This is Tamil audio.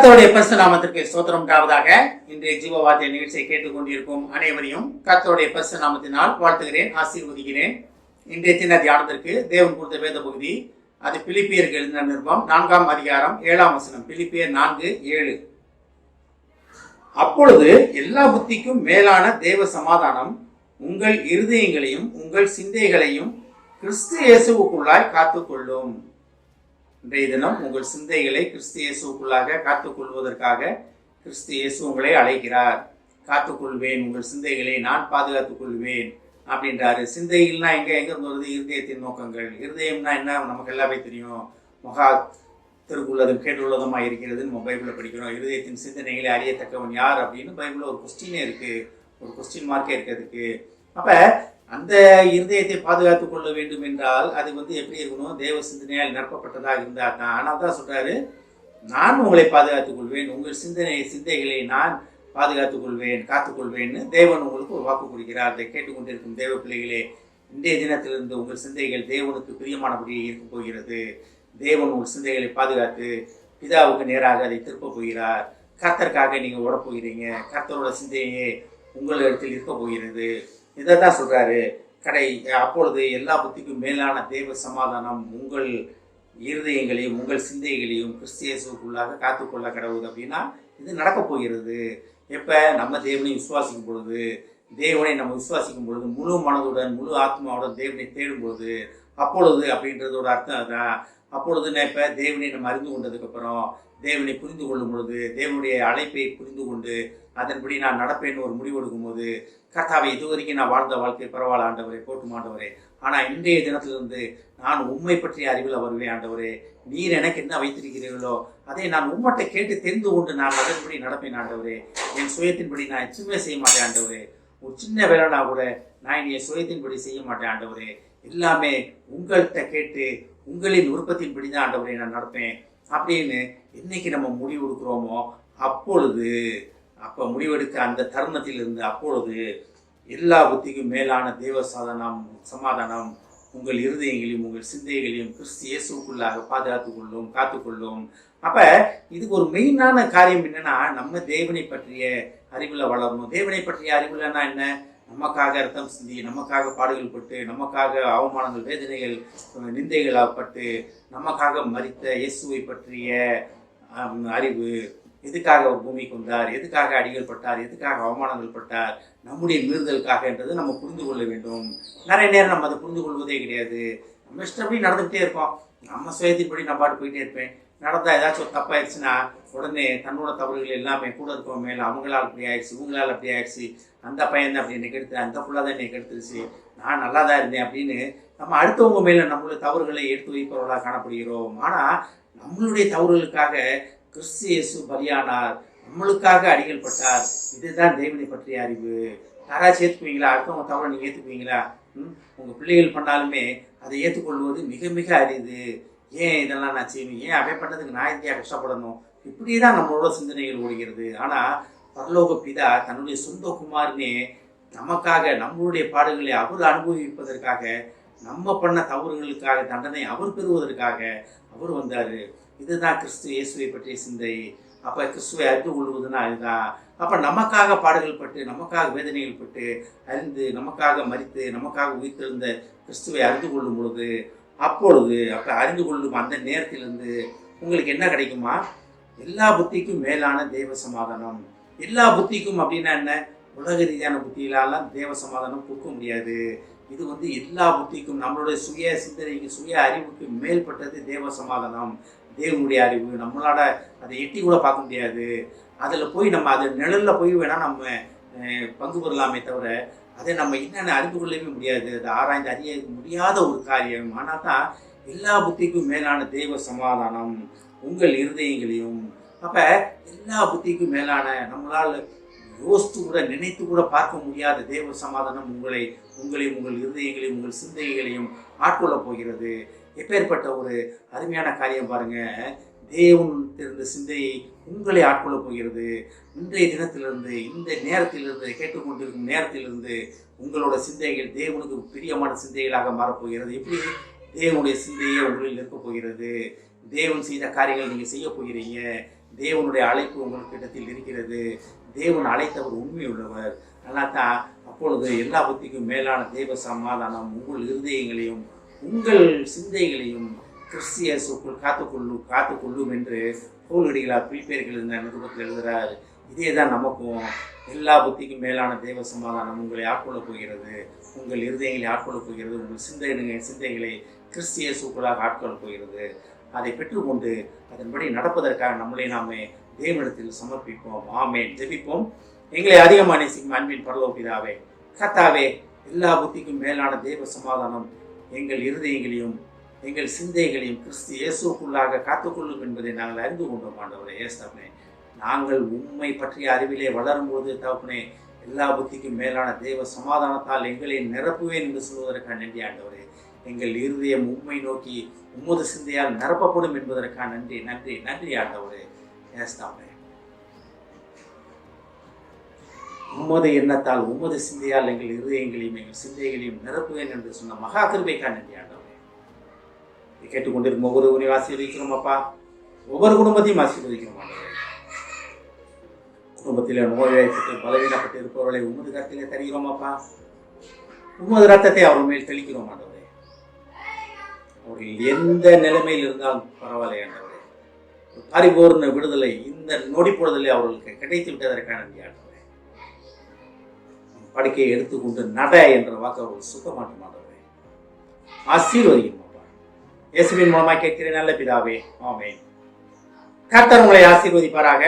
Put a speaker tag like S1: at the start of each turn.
S1: கர்த்தருடைய பரிசுத்த நாமத்திற்கு ஸ்தோத்திரம் உண்டாவதாக. இன்றைய ஜீவ வார்த்தை நிகழ்ச்சியை கேட்டுக்கொண்டிருக்கும் அனைவரையும் கர்த்தருடைய பரிசுத்த நாமத்தினால் வாழ்த்துகிறேன், ஆசீர்வதிக்கிறேன். இன்றைய தின தியானத்திற்கு தேவன் கொடுத்த வேத பகுதி, அது பிலிப்பியருக்கு எழுதின நிருபம் 4ஆம் அதிகாரம் 7ஆம் வசனம். பிலிப்பியர் 4:7. அப்பொழுது எல்லா புத்திக்கும் மேலான தேவ சமாதானம் உங்கள் இருதயங்களையும் உங்கள் சிந்தைகளையும் கிறிஸ்து இயேசுவுக்குள்ளாய் காத்துக்கொள்ளும். இன்றைய தினம் உங்கள் சிந்தைகளை கிறிஸ்து இயேசுக்குள்ளாக காத்துக்கொள்வதற்காக கிறிஸ்து இயேசு உங்களை அழைக்கிறார். காத்துக்கொள்வேன், உங்கள் சிந்தைகளை நான் பாதுகாத்துக் கொள்வேன் அப்படின்றாரு. சிந்தைகள்னா எங்க இருந்து வருது? இருதயத்தின் நோக்கங்கள். இருதயம்னா என்ன? நமக்கு எல்லாமே தெரியும். மகா திருக்குள்ளதும் கேட்டுள்ளதுமா இருக்கிறது நம்ம பைபிளில் படிக்கிறோம். இருதயத்தின் சிந்தனைகளை அறியத்தக்கவன் யார் அப்படின்னு பைபிளில் ஒரு கொஸ்டினே இருக்கு, ஒரு கொஸ்டின் மார்க்கே இருக்கிறதுக்கு. அப்ப அந்த இருதயத்தை பாதுகாத்துக் கொள்ள வேண்டும் என்றால் அது எப்படி இருக்கணும்? தேவ சிந்தனையால் நிரப்பப்பட்டதாக இருந்தால் தான். ஆனால் தான் சொல்றாரு, நான் உங்களை பாதுகாத்துக் கொள்வேன், உங்கள் சிந்தைகளை நான் பாதுகாத்துக் கொள்வேன், காத்துக்கொள்வேன்னு தேவன் உங்களுக்கு ஒரு வாக்கு கொடுக்கிறார். அதை கேட்டுக்கொண்டிருக்கும் தேவ பிள்ளைகளே, இன்றைய தினத்திலிருந்து உங்கள் சிந்தைகள் தேவனுக்கு பிரியமானபடியே இருக்க போகிறது. தேவன் உங்கள் சிந்தைகளை பாதுகாத்து பிதாவுக்கு நேராக அதை திருப்ப போகிறார். கர்த்தருக்காக நீங்க ஓட போகிறீங்க. கர்த்தரோட சிந்தையே உங்களிடத்தில் இருக்க போகிறது. இதை தான் சொல்றாரு. அப்பொழுது எல்லா புத்திக்கும் மேலான தேவ சமாதானம் உங்கள் இருதயங்களையும் உங்கள் சிந்தைகளையும் கிறிஸ்தியேசுக்குள்ளாக காத்துக்கொள்ள கடவுது. அப்படின்னா இது நடக்க போகிறது. எப்ப? நம்ம தேவனை விசுவாசிக்கும் பொழுது, தேவனை நம்ம விசுவாசிக்கும் பொழுது, முழு மனதுடன் முழு ஆத்மாவுடன் தேவனை தேடும் பொழுது. அப்பொழுது அப்படின்றதோட அர்த்தம் அதான். அப்பொழுது இப்ப தேவனை நம்ம அறிந்து கொண்டதுக்கு அப்புறம், தேவனை புரிந்து கொள்ளும் பொழுது, தேவனுடைய அழைப்பை புரிந்து கொண்டு அதன்படி நான் நடப்பேன்னு ஒரு முடிவு எடுக்கும் போது, கர்த்தாவை இதுவரைக்கும் நான் வாழ்ந்த வாழ்க்கை பரவாயில்ல ஆண்டவரே, போட்டும் ஆண்டவரே, ஆனால் இன்றைய தினத்திலிருந்து நான் உண்மை பற்றிய அறிவில் வருவேன் ஆண்டவரே. நீர் எனக்கு என்ன வைத்திருக்கிறீர்களோ அதை நான் உம்மட்டை கேட்டு தெரிந்து கொண்டு நான் அதன்படி நடப்பேன் ஆண்டவரே. என் சுயத்தின்படி நான் எதுவுமே செய்ய மாட்டேன் ஆண்டவரே. ஒரு சின்ன வேலைனா கூட நான் என் சுயத்தின்படி செய்ய மாட்டேன் ஆண்டவரே. எல்லாமே உங்கள்கிட்ட கேட்டு உங்களின் விருப்பத்தின்படி தான் ஆண்டவரே நான் நடப்பேன் அப்படின்னு என்னைக்கு நம்ம முடிவு எடுக்கிறோமோ அப்போ முடிவெடுக்க அந்த தருணத்தில் இருந்து அப்பொழுது எல்லா புத்திக்கும் மேலான தேவ சமாதானம் உங்கள் இருதயங்களையும் உங்கள் சிந்தைகளையும் கிறிஸ்து இயேசுக்குள்ளாக பாதுகாத்துக் கொள்ளும், காத்துக்கொள்ளும். அப்ப இதுக்கு ஒரு மெயினான காரியம் என்னன்னா, நம்ம தேவனை பற்றிய அறிவுல வளரணும். தேவனை பற்றிய அறிவுலன்னா என்ன? நமக்காக ரத்தம் சிந்தி, நமக்காக பாடுகள் பட்டு, நமக்காக அவமானங்கள், வேதனைகள், நிந்தைகளாகப்பட்டு, நமக்காக மரித்த இயேசுவை பற்றிய அறிவு. எதுக்காக அவர் பூமிக்கு வந்தார், எதுக்காக அடிகள் பட்டார், எதுக்காக அவமானங்கள் பட்டார், நம்முடைய மீறுதலுக்காக என்றது நம்ம புரிந்து கொள்ள வேண்டும். நிறைய நேரம் நம்ம அதை புரிந்து கொள்வதே கிடையாது. நம்ம இஷ்டப்படி நடந்துகிட்டே இருப்போம். நம்ம சுயத்தின்படி நான் பாட்டு போயிட்டே இருப்பேன். நடந்தால் ஏதாச்சும் ஒரு தப்பாயிடுச்சுன்னா உடனே தன்னோட தவறுகள் எல்லாமே கூட இருக்கவங்க மேலே, அவங்களால் அப்படி ஆயிடுச்சு, இவங்களால் அப்படி ஆயிடுச்சு, அந்த பையன் தான் அப்படி என்னை கெடுத்து, அந்த ஃபுல்லாக தான் என்னை கெடுத்துருச்சு, நான் நல்லா தான் இருந்தேன் அப்படின்னு நம்ம அடுத்தவங்க மேலே நம்மளுடைய தவறுகளை எடுத்து வைப்பவர்களாக காணப்படுகிறோம். ஆனால் நம்மளுடைய தவறுகளுக்காக கிறிஸ்து இயேசு பலியானார், நம்மளுக்காக அடிகள் பட்டார். இதுதான் தேவனை பற்றிய அறிவு. யாராச்சும் ஏற்றுக்குவீங்களா? அடுத்தவங்க தவறை நீங்கள் ஏற்றுக்குவீங்களா? உங்கள் பிள்ளைகள் பண்ணாலுமே அதை ஏற்றுக்கொள்வது மிக மிக அரிது. ஏன் இதெல்லாம் நான் செய்வேன், ஏன் அவை பண்ணதுக்கு நான் இந்தியா கஷ்டப்படணும், இப்படி தான் நம்மளோட சிந்தனைகள் ஓடுகிறது. ஆனால் பரலோக பிதா தன்னுடைய சொந்த குமாரனே நமக்காக நம்மளுடைய பாடுகளை அவர் அனுபவிப்பதற்காக, நம்ம பண்ண தவறுகளுக்காக தண்டனை அவர் பெறுவதற்காக அவர் வந்தார். இதுதான் கிறிஸ்து இயேசுவை பற்றிய சிந்தை. அப்போ கிறிஸ்துவை அறிந்து கொள்வதுன்னா அதுதான். அப்போ நமக்காக பாடுகள் பட்டு, நமக்காக வேதனைகள் பட்டு, அறிந்து நமக்காக மரித்து நமக்காக உயிர்த்தெழுந்த கிறிஸ்துவை அறிந்து கொள்ளும் பொழுது, அப்பொழுது அறிந்து கொள்ளும் அந்த நேரத்திலிருந்து உங்களுக்கு என்ன கிடைக்குமா? எல்லா புத்திக்கும் மேலான தேவ சமாதானம். எல்லா புத்திக்கும் அப்படின்னா என்ன? உலக ரீதியான புத்தியிலாலாம் தேவ சமாதானம் கொடுக்க முடியாது. இது எல்லா புத்திக்கும், நம்மளுடைய சுய சிந்தனைக்கு, சுய அறிவுக்கு மேல்பட்டது தேவ சமாதானம், தேவனுடைய அறிவு. நம்மளால அதை எட்டி கூட பார்க்க முடியாது. அதில் போய் நம்ம அது நிழலில் போய் வேணால் நம்ம பங்கு பெறலாமே தவிர அதை நம்ம என்னென்ன அறிந்து கொள்ளவே முடியாது. அதை ஆராய்ந்து அறிய முடியாத ஒரு காரியம். ஆனால் தான் எல்லா புத்திக்கும் மேலான தேவ சமாதானம் உங்கள் இருதயங்களையும். அப்போ எல்லா புத்திக்கும் மேலான, நம்மளால் யோசித்து கூட நினைத்து கூட பார்க்க முடியாத தேவ சமாதானம் உங்களையும் உங்கள் இருதயங்களையும் உங்கள் சிந்தைகளையும் ஆட்கொள்ள போகிறது. எப்பேற்பட்ட ஒரு அருமையான காரியம் பாருங்க. தேவன் தெரிந்த சிந்தையை உங்களை ஆட்கொள்ள போகிறது. இன்றைய தினத்திலிருந்து, இந்த நேரத்திலிருந்து, கேட்டுக்கொண்டிருக்கும் நேரத்திலிருந்து உங்களோட சிந்தைகள் தேவனுக்கு பிரியமான சிந்தைகளாக மாறப்போகிறது. எப்படி? தேவனுடைய சிந்தையே உங்களில் இருக்க போகிறது. தேவன் செய்த காரியங்கள் நீங்கள் செய்ய போகிறீங்க. தேவனுடைய அழைப்பு உங்களுக்கு இடத்தில் இருக்கிறது. தேவன் அழைத்தவர் உண்மை உள்ளவர். அதனால் தான் அப்பொழுது எல்லா புத்திக்கும் மேலான தேவ சமாதானம் உங்கள் இருதயங்களையும் உங்கள் சிந்தைகளையும் கிறிஸ்து இயேசுக்குள் காத்துக்கொள்ளும் என்று பவுலடிகளார் பிலிப்பியர்கள் இந்த நிருபத்தில் எழுதுகிறார். இதே தான் நமக்கும். எல்லா புத்திக்கும் மேலான தேவ சமாதானம் உங்களை ஆட்கொள்ளப் போகிறது. உங்கள் இருதயங்களை ஆட்கொள்ளப் போகிறது. உங்கள் சிந்தைகளை கிறிஸ்து இயேசுக்குள்ளாக ஆட்கொள்ளப் போகிறது. அதை பெற்றுக்கொண்டு அதன்படி நடப்பதற்காக நம்மளை நாமே தேவனிடத்தில் சமர்ப்பிப்போம். ஆமென். ஜெபிப்போம். எங்களை அதிகமாக நேசிக்கும் அன்பின் பரலோக பிதாவே, கர்த்தாவே, எல்லா புத்திக்கும் மேலான தேவ சமாதானம் எங்கள் இருதயங்களையும் எங்கள் சிந்தைகளையும் கிறிஸ்து இயேசுக்குள்ளாக காத்துக்கொள்ளும் என்பதை நாங்கள் அறிந்து கொண்டோம். ஆண்டவரே ஏசப்பனே, நாங்கள் உண்மை பற்றிய அறிவிலே வளரும்போது தகப்பனே, எல்லா புத்திக்கும் மேலான தேவ சமாதானத்தால் எங்களை நிரப்புவேன் என்று சொல்வதற்காக நன்றி ஆண்டவரே. எங்கள் இருதயம் உண்மை நோக்கி உமது சிந்தையால் நிரப்பப்படும் என்பதற்காக நன்றி நன்றி நன்றி ஆண்டவரே ஏசப்பனே. உமது எண்ணத்தால் உமது சிந்தையால் எங்கள் இருதயங்களையும் எங்கள் சிந்தைகளையும் நிரப்புவேன் என்று சொன்ன மகா கிருபைக்காக நன்றி ஆண்டவரே. கேட்டுக்கொண்டிருக்கும் ஒவ்வொருவரையும் ஆசீர்வதிக்கிறோம் அப்பா. ஒவ்வொரு குடும்பத்தையும் ஆசீர்வதிக்கிறோம் ஆண்டவரே. குடும்பத்திலே நோய்வாய்ப்பட்டு பலவீனப்பட்டு இருப்பவர்களை உமது கருத்திலே தருகிறோம் அப்பா. உமது ரத்தத்தை அவர் மேல் தெளிக்கிறோம் ஆண்டவரே. அவர்கள் எந்த நிலைமையில் இருந்தாலும் பரவாயில்லை ஆண்டவரே. பரிபூர்ண விடுதலை இந்த நொடி பொழுதிலே அவர்களுக்கு கிடைத்து விட்டதற்கான நன்றி ஆண்டவரே. படுக்கையை எடுத்துக்கொண்டு நட என்ற வாக்கு அவர்கள் சுத்தமாட்ட மாட்டவரே. ஆசீர்வதிக்கிறோம் அப்பா. இயேசுவின் மூலமாக கேட்கிறேன் நல்ல பிதாவே. ஆமென். கர்த்தர் உங்களை ஆசீர்வதிப்பாராக.